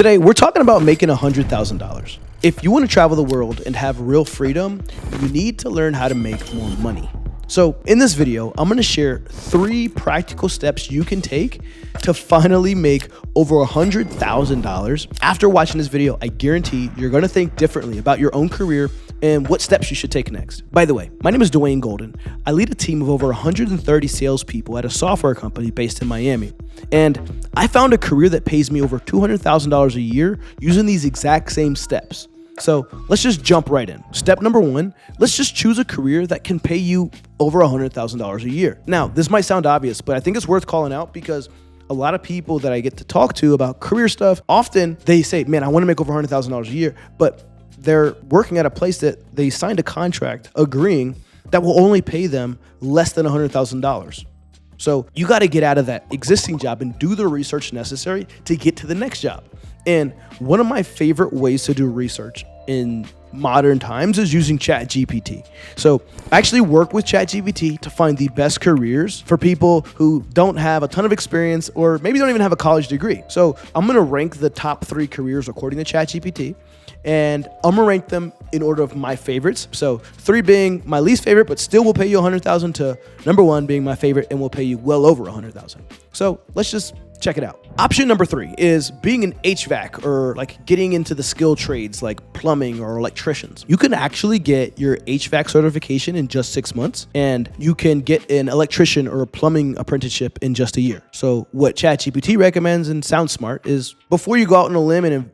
Today, we're talking about making $100,000. If you want to travel the world and have real freedom, you need to learn how to make more money. So in this video, I'm going to share 3 practical steps you can take to finally make over $100,000. After watching this video, I guarantee you're going to think differently about your own career and what steps you should take next. By the way, my name is Dwayne Golden. I lead a team of over 130 salespeople at a software company based in Miami. And I found a career that pays me over $200,000 a year using these exact same steps. So let's just jump right in. Step number 1, let's just choose a career that can pay you over $100,000 a year. Now, this might sound obvious, but I think it's worth calling out because a lot of people that I get to talk to about career stuff, often they say, man, I want to make over $100,000 a year, but they're working at a place that they signed a contract agreeing that will only pay them less than $100,000. So you got to get out of that existing job and do the research necessary to get to the next job. And one of my favorite ways to do research in modern times is using ChatGPT. So I actually work with ChatGPT to find the best careers for people who don't have a ton of experience or maybe don't even have a college degree. So I'm going to rank the top 3 careers according to ChatGPT. And I'm gonna rank them in order of my favorites. So 3 being my least favorite, but still will pay you $100,000 to number 1 being my favorite and will pay you well over $100,000. So let's just check it out. Option number 3 is being an HVAC or like getting into the skilled trades like plumbing or electricians. You can actually get your HVAC certification in just 6 months, and you can get an electrician or a plumbing apprenticeship in just a year. So what ChatGPT recommends, and sounds smart, is before you go out on a limb and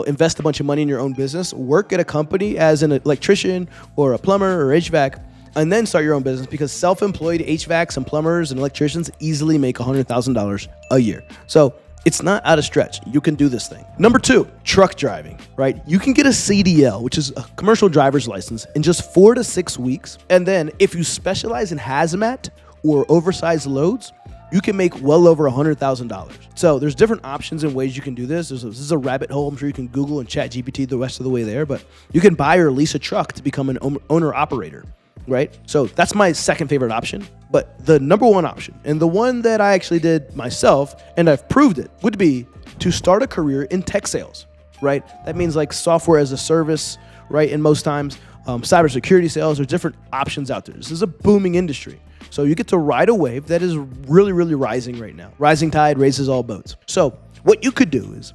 invest a bunch of money in your own business, work at a company as an electrician or a plumber or HVAC, and then start your own business, because self-employed HVACs and plumbers and electricians easily make $100,000 a year. So it's not out of stretch. You can do this thing. Number 2, truck driving, right? You can get a CDL, which is a commercial driver's license, in just 4 to 6 weeks. And then if you specialize in hazmat or oversized loads, you can make well over $100,000. So there's different options and ways you can do this. This is a rabbit hole. I'm sure you can Google and ChatGPT the rest of the way there, but you can buy or lease a truck to become an owner-operator, right? So that's my second favorite option. But the number 1 option, and the one that I actually did myself, and I've proved it, would be to start a career in tech sales, right? That means like software as a service, right? And most times, cybersecurity sales. There's different options out there. This is a booming industry. So you get to ride a wave that is really, really rising right now. Rising tide raises all boats. So what you could do is,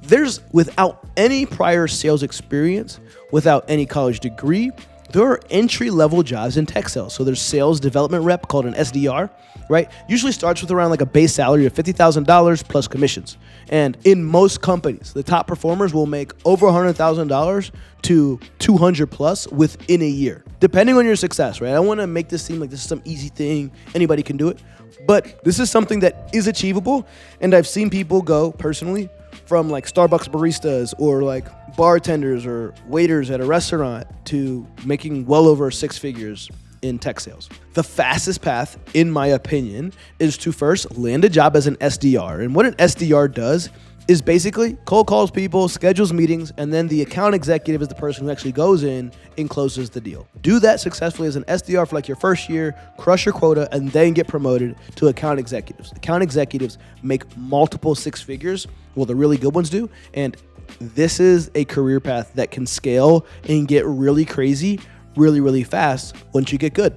without any prior sales experience, without any college degree, there are entry-level jobs in tech sales. So there's sales development rep called an SDR, right? Usually starts with around like a base salary of $50,000 plus commissions. And in most companies, the top performers will make over $100,000 to 200 plus within a year, depending on your success, right? I don't want to make this seem like this is some easy thing. Anybody can do it. But this is something that is achievable. And I've seen people go personally from like Starbucks baristas or like bartenders or waiters at a restaurant to making well over 6 figures in tech sales. The fastest path, in my opinion, is to first land a job as an SDR. And what an SDR does is basically cold calls people, schedules meetings, and then the account executive is the person who actually goes in and closes the deal. Do that successfully as an SDR for like your first year, crush your quota, and then get promoted to account executives. Account executives make multiple 6 figures. Well, the really good ones do. And this is a career path that can scale and get really crazy really, really fast once you get good.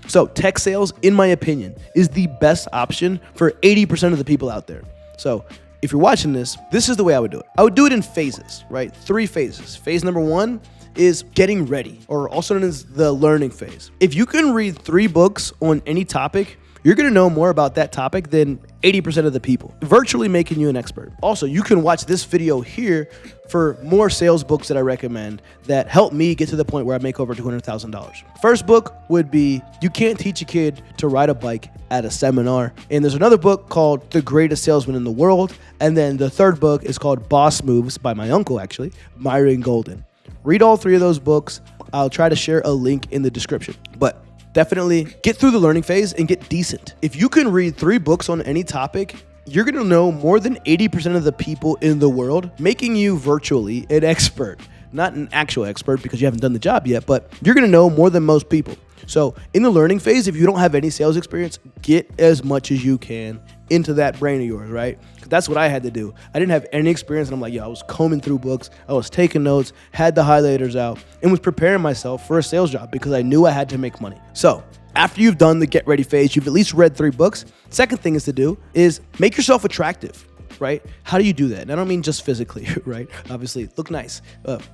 So tech sales, in my opinion, is the best option for 80% of the people out there. So if you're watching this, this is the way I would do it. I would do it in phases, right? 3 phases. Phase number 1 is getting ready, or also known as the learning phase. If you can read 3 books on any topic, you're going to know more about that topic than 80% of the people, virtually making you an expert. Also, you can watch this video here for more sales books that I recommend that help me get to the point where I make over $200,000. First book would be You Can't Teach a Kid to Ride a Bike at a Seminar. And there's another book called The Greatest Salesman in the World. And then the third book is called Boss Moves by my uncle, actually, Myron Golden. Read all 3 of those books. I'll try to share a link in the description. But definitely get through the learning phase and get decent. If you can read 3 books on any topic, you're going to know more than 80% of the people in the world, making you virtually an expert. Not an actual expert because you haven't done the job yet, but you're going to know more than most people. So in the learning phase, if you don't have any sales experience, get as much as you can into that brain of yours, right? 'Cause that's what I had to do. I didn't have any experience, and I'm like, I was combing through books, I was taking notes, had the highlighters out, and was preparing myself for a sales job because I knew I had to make money. So after you've done the get ready phase, you've at least read 3 books. Second thing is to do is make yourself attractive, right? How do you do that? And I don't mean just physically, right? Obviously, look nice.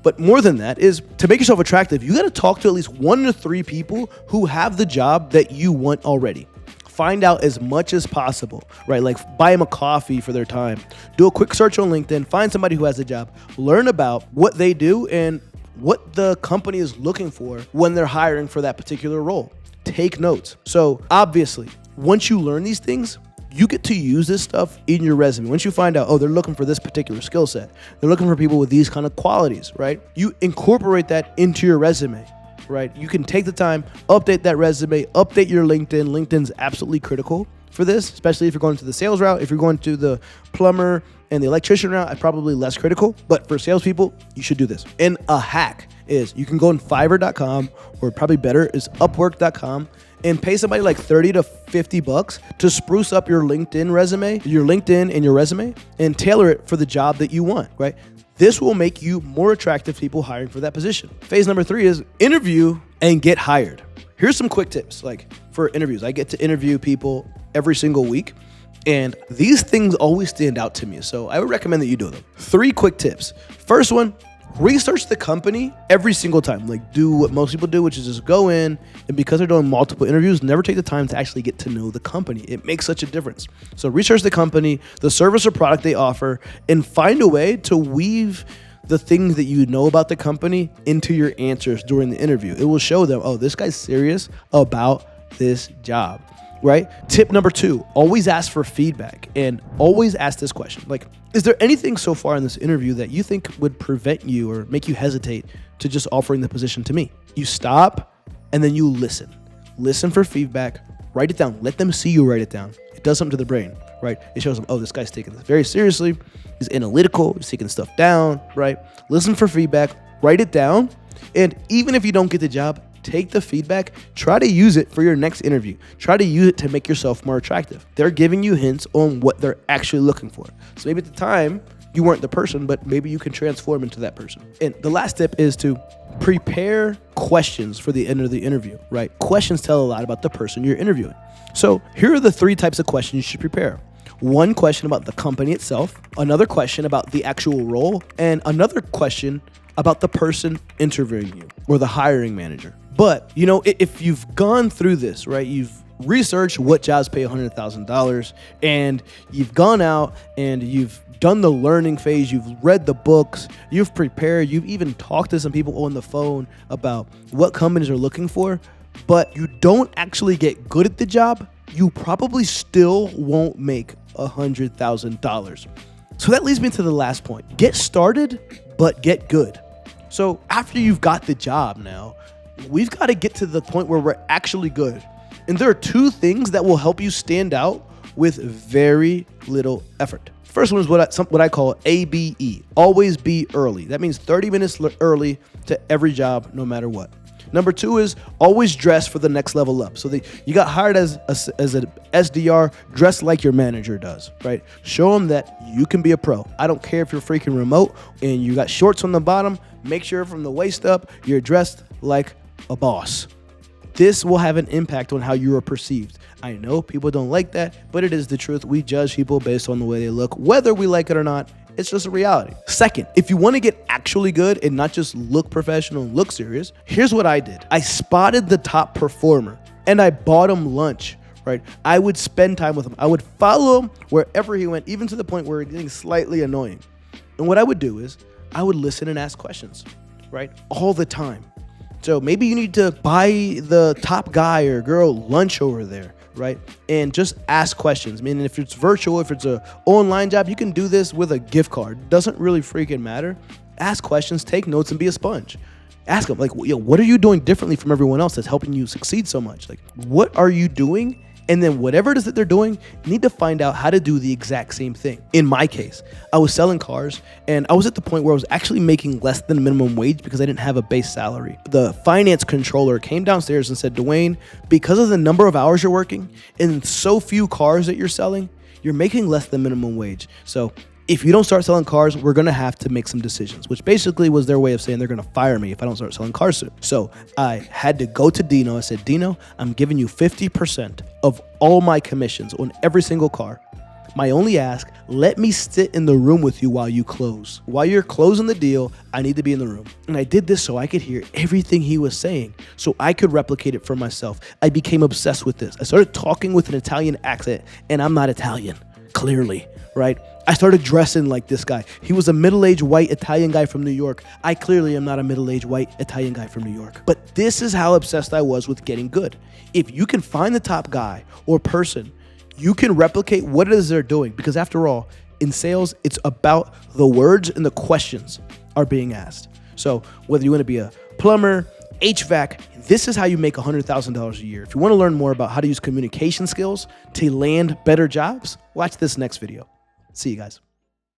But more than that is to make yourself attractive, you got to talk to at least 1 to 3 people who have the job that you want already. Find out as much as possible, right? Like buy them a coffee for their time. Do a quick search on LinkedIn, find somebody who has a job, learn about what they do and what the company is looking for when they're hiring for that particular role. Take notes. So obviously, once you learn these things, you get to use this stuff in your resume. Once you find out, oh, they're looking for this particular skill set, they're looking for people with these kind of qualities, right? You incorporate that into your resume, right? You can take the time, update that resume, update your LinkedIn. LinkedIn's absolutely critical for this, especially if you're going to the sales route. If you're going to the plumber and the electrician route, probably less critical. But for salespeople, you should do this. And a hack is you can go on Fiverr.com, or probably better is Upwork.com, and pay somebody like $30 to $50 to spruce up your LinkedIn resume, your LinkedIn and your resume, and tailor it for the job that you want, right? This will make you more attractive to people hiring for that position. Phase number 3 is interview and get hired. Here's some quick tips. Like for interviews, I get to interview people every single week, and these things always stand out to me. So I would recommend that you do them. 3 quick tips. First one, research the company every single time. Like do what most people do, which is just go in, and because they're doing multiple interviews, never take the time to actually get to know the company. It makes such a difference. So research the company, the service or product they offer, and find a way to weave the things that you know about the company into your answers during the interview. It will show them, oh, this guy's serious about this job, right? Tip number 2, always ask for feedback, and always ask this question. Like, is there anything so far in this interview that you think would prevent you or make you hesitate to just offering the position to me? You stop and then you listen. Listen for feedback, write it down. Let them see you write it down. It does something to the brain, right? It shows them, oh, this guy's taking this very seriously. He's analytical. He's taking stuff down, right? Listen for feedback, write it down. And even if you don't get the job, take the feedback, try to use it for your next interview. Try to use it to make yourself more attractive. They're giving you hints on what they're actually looking for. So maybe at the time, you weren't the person, but maybe you can transform into that person. And the last tip is to prepare questions for the end of the interview, right? Questions tell a lot about the person you're interviewing. So here are the 3 types of questions you should prepare. 1 question about the company itself, another question about the actual role, and another question about the person interviewing you or the hiring manager. But, you know, if you've gone through this, right, you've researched what jobs pay $100,000 and you've gone out and you've done the learning phase, you've read the books, you've prepared, you've even talked to some people on the phone about what companies are looking for, but you don't actually get good at the job, you probably still won't make $100,000. So that leads me to the last point. Get started, but get good. So after you've got the job now, we've got to get to the point where we're actually good. And there are 2 things that will help you stand out with very little effort. First one is what I call ABE, always be early. That means 30 minutes early to every job, no matter what. Number 2 is always dress for the next level up. So you got hired as an SDR, dress like your manager does, right? Show them that you can be a pro. I don't care if you're freaking remote and you got shorts on the bottom. Make sure from the waist up, you're dressed like a boss. This will have an impact on how you are perceived. I know people don't like that, but it is the truth. We judge people based on the way they look, whether we like it or not. It's just a reality. Second, if you want to get actually good and not just look professional and look serious, here's what I did. I spotted the top performer and I bought him lunch, right? I would spend time with him. I would follow him wherever he went, even to the point where it's getting slightly annoying. And what I would do is I would listen and ask questions, right? All the time. So maybe you need to buy the top guy or girl lunch over there, right? And just ask questions. I mean, if it's virtual, if it's an online job, you can do this with a gift card. Doesn't really freaking matter. Ask questions, take notes, and be a sponge. Ask them, like, what are you doing differently from everyone else that's helping you succeed so much? Like, what are you doing And then whatever it is that they're doing, you need to find out how to do the exact same thing. In my case, I was selling cars and I was at the point where I was actually making less than minimum wage because I didn't have a base salary. The finance controller came downstairs and said, Dwayne, because of the number of hours you're working and so few cars that you're selling, you're making less than minimum wage. So if you don't start selling cars, we're gonna have to make some decisions, which basically was their way of saying they're gonna fire me if I don't start selling cars soon. So I had to go to Dino. I said, Dino, I'm giving you 50% of all my commissions on every single car. My only ask, let me sit in the room with you while you close. While you're closing the deal, I need to be in the room. And I did this so I could hear everything he was saying, so I could replicate it for myself. I became obsessed with this. I started talking with an Italian accent, and I'm not Italian, clearly, right? I started dressing like this guy. He was a middle-aged white Italian guy from New York. I clearly am not a middle-aged white Italian guy from New York. But this is how obsessed I was with getting good. If you can find the top guy or person, you can replicate what it is they're doing. Because after all, in sales, it's about the words and the questions are being asked. So whether you want to be a plumber, HVAC, this is how you make $100,000 a year. If you want to learn more about how to use communication skills to land better jobs, watch this next video. See you guys.